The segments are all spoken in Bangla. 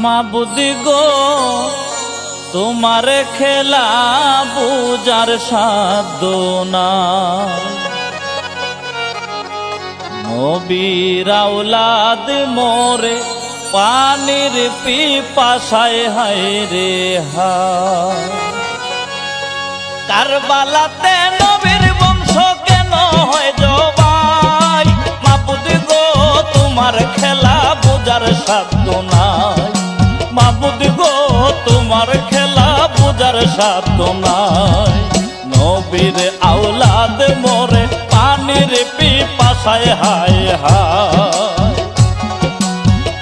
মাবুদি গো তোমার খেলা বুঝার সাধ্য নাই। নবীর আওলাদ মোরে পানির পিপাসায় হায় রে হায়। কারবালাতে নবীর বংশ কেন হয় জবাই? মাবুদি গো তোমার খেলা বুঝার সাধ্য নাই। মাবুদি গো তোমার খেলা বুঝার সাধ্য নাই। নবীর আওলাদ মোরে পানির পিপাসায় হায় হায়।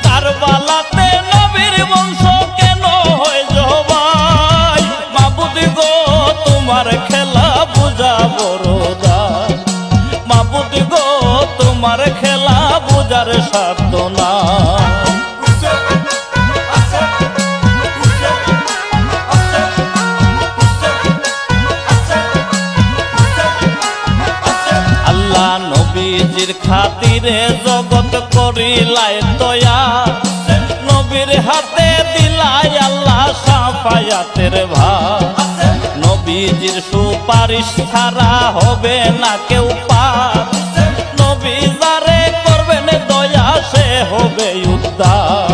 কারবালাতে নবীর বংশ কেন হয় জবাই? মাবুদি গো তোমার খেলা বুঝা বড় দায়। মাবুদি গো তোমার খেলা বুঝার সাধ্য নাই। আল্লাহ নবীজির খাতিরে জগৎ করিলাই দয়া। নবীর হাতে দিলাই আল্লাহ সাফায়াতের ভার। নবীজির সুপারিশ ছাড়া হবে না কেউ পার। নবী যারে করবেন দয়া সে হবে উদ্ধার।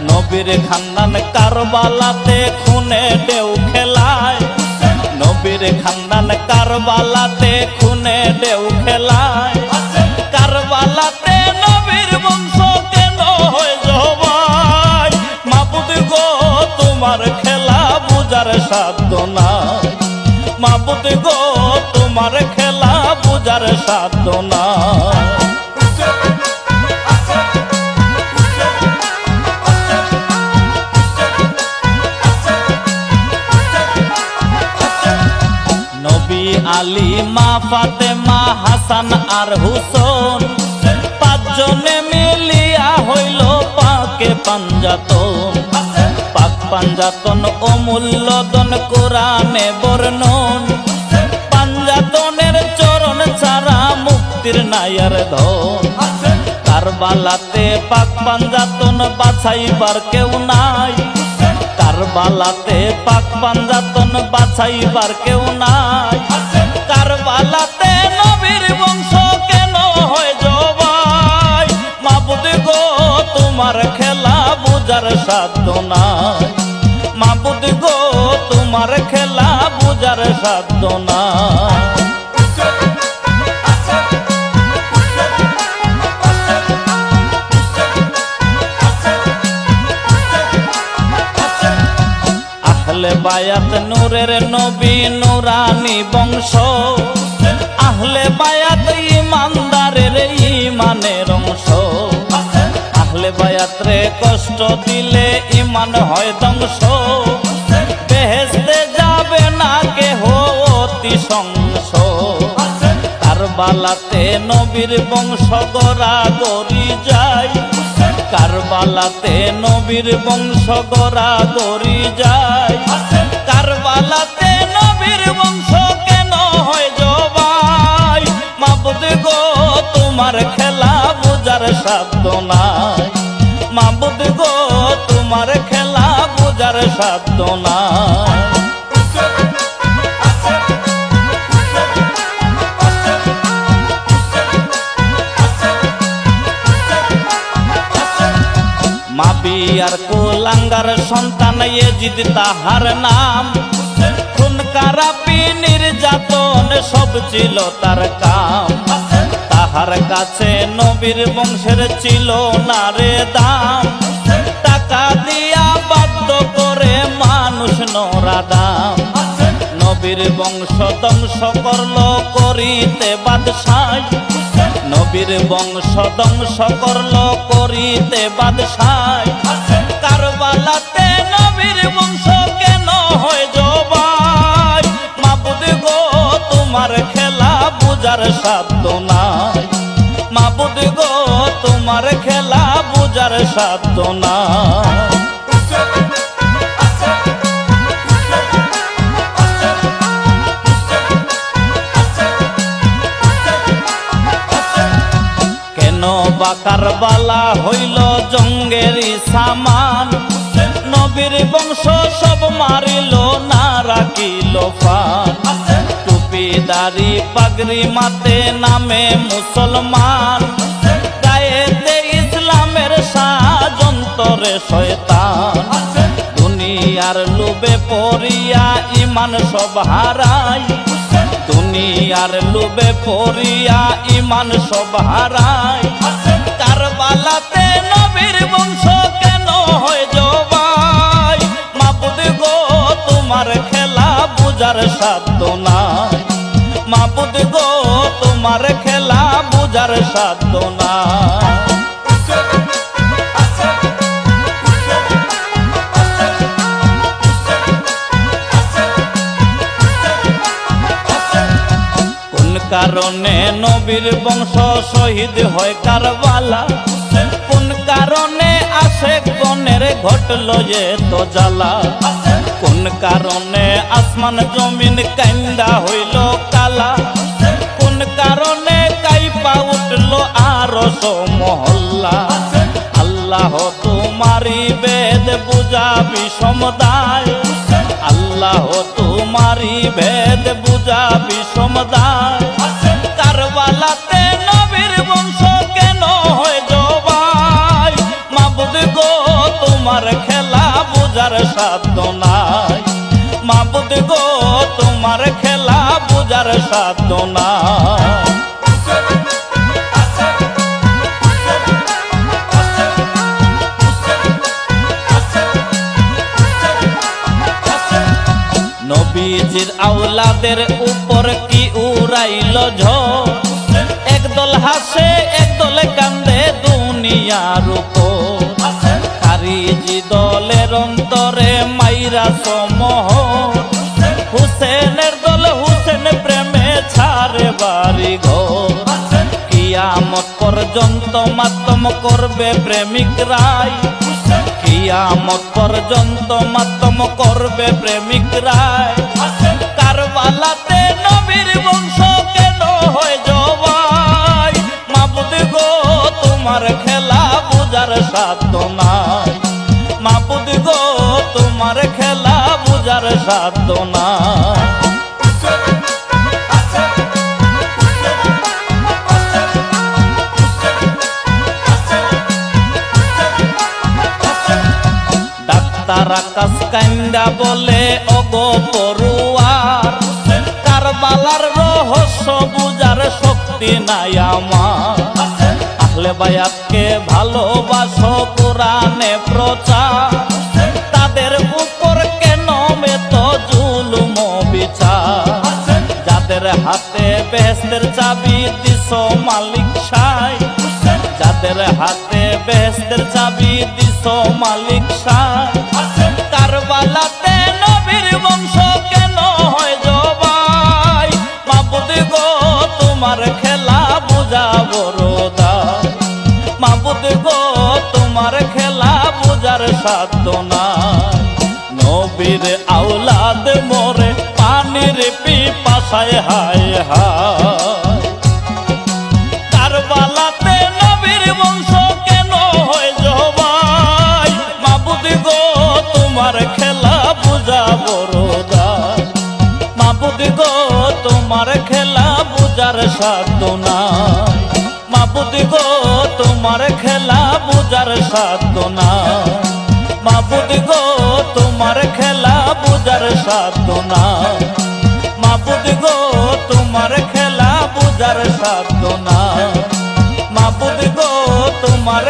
নবীর খানদান কারবালাতে খুনে ঢেউ খেলায়। নবীর খানদান কারবালাতে খুনে ঢেউ খেলায়। কারবালাতে নবীর বংশ কেন হয় জবাই? মাবুদি গো তোমার খেলা বুঝার সাধ্য নাই। মাবুদি গো তোমার খেলা বুঝার সাধ্য নাই। নবী আলী মা ফাতেমা হাসান আর হুসন পাঁচজনে মিলিয়া হইল পাকে পাঞ্জাতন। পাক পাঞ্জাতন অমূল্যদন কোরআনে বর্ণন। পাঞ্জাতনের চরণ ছাড়া মুক্তির নায়ার ধন। কারবালাতে পাক পাঞ্জাতন বাছাইবার কেউ নাই। কারবালাতে পাক পাঞ্জাতন বাছাইবার কেউ নাই। কারবালাতে নবীর বংশ কেন হয় জবাই? মাবুদি গো তোমার খেলা বুঝার সাধ্য নাই। মাবুদি গো তোমার খেলা বুঝার সাধ্য নাই। আহলে বায়াত নূরের নবী নুরানি বংশ। আহলে বায়াত ইমানদারের ইমানের অংশ। আহলে বায়াত রে কষ্ট দিলে ইমান হয় ধ্বংস। বেহেশতে যাবে না কেহ অতি সংস। কারবালাতে নবীর বংশ গড়া গড়ি যায়। কারবালাতে নবীর বংশ গড়া গড়ি যায়। কারবালাতে নবীর বংশ কেন হয় জবাই? মাবুদি গো তোমার খেলা বুঝার সাধ্য নাই। মাবুদি গো তোমার খেলা বুঝার সাধ্য নাই। মাবিয়ার কুলাঙ্গার সন্তান ইয়েজিদ তাহার নাম। খুন কারাপি নির্যাতন সব ছিল তার কাম। তাহার কাছে নবীর বংশের ছিল না রে দাম। টাকা দিয়া বাধ্য করে মানুষ নরাদাম। নবীর বংশ ধ্বংস করল করিতে বাদশাহ। নবীর বংশ ধ্বংস করল করিতে বাদশাহ। কারবালাতে নবীর বংশ কেন হয় জবাই? মাবুদি গো তোমার খেলা বুঝার সাধ্য নাই। মাবুদি গো তোমার খেলা বুঝার সাধ্য নাই। কারবালা হইল জঙ্গেরি সামান। বংশ সব মারিল না রাখিল ফান টুপিদারি পাগড়ি মাতে নামে মুসলমান গায়েতে ইসলামের সাজ অন্তরে শয়তান দুনিয়ার লোভে পড়িয়া ইমান সব হারাই দুনিয়ার লোভে পড়িয়া ইমান সব হারাই কারবালাতে নবীর বংশ কেন হয় জবাই মাবুদ গো তোমার খেলা বুঝার সাধ্য নাই মাবুদ গো তোমার খেলা বুঝার সাধ্য নাই কারণে নবীর বংশ শহীদ হয় কারবালা কোন কারণে আশেক গণের ঘটল যে তো জ্বালা কোন কারণে আসমান জমিন কান্দা হইল কালা কোন কারণে কাইপা উঠল আরশ মহল্লা আল্লাহ তোমারি বেদ বুঝাবি সমুদায় আল্লাহ তোমারি ভেদ বুঝাবি সমুদায় কারবালাতে নবীর বংশ কেন হয় জবাই মাবুদ গো তোমার খেলা বুঝার সাধ্য নাই মাবুদ গো তোমার খেলা বুঝার সাধ্য নাই নবীজির আওলাদের উপর কি উড়াইল ঝড় একদল হাসে একদল কান্দে দুনিয়ার উপর খারিজি দলের অন্তরে মাইরা সমোহর হুসেনের দল হুসেন প্রেমে ছাড়ে বাড়ি ঘর কিয়ামত পর্যন্ত মাতম করবে প্রেমিক রায় কিয়ামত পর্যন্ত মাতম করবে প্রেমিক রায় কারবালাতে নবীর বংশ কেন হয় জবাই মাবুদ গো তোমার খেলা বুঝার সাধ্য নাই মাবুদ গো তোমার খেলা বুঝার সাধ্য নাই তারা কাস কান্দা বলে ওগো পড়ুয়ার কারবালার রহস্য বুঝার শক্তি নাই আমার আহলে বায়াতকে ভালোবাসো কোরআনে প্রচার তাদের উপর কেন এত জুলুম বিচার যাদের হাতে বেহেশতের চাবি দিছো মালিক সাই যাদের হাতে বেহেশতের চাবি দিছো মালিক সাই কারবালাতে নবীর বংশ কেন হয় জবাই মাবুদ গো তোমার খেলা বুঝাবো রোদাই মাবুদ গো তোমার খেলা বুঝার সাধ্য নাই নবীর আওলাদ মোরে পানির পিপাসায় হায় হায় কারবালাতে নবীর বংশ কেন হয় জবাই মাবুদ গো তোমার খেলা বুঝাবো রোদাই মাবুদ গো তোমার খেলা বুঝার সাধ্য নাই মাবুদ গো তোমার খেলা বুঝার সাধ্য নাই মাবুদ গো তোমার খেলা বুঝার সাধ্য নাই মাবুদ গো তোমার খেলা বুঝার সাধ্য নাই মাবুদ গো তোমার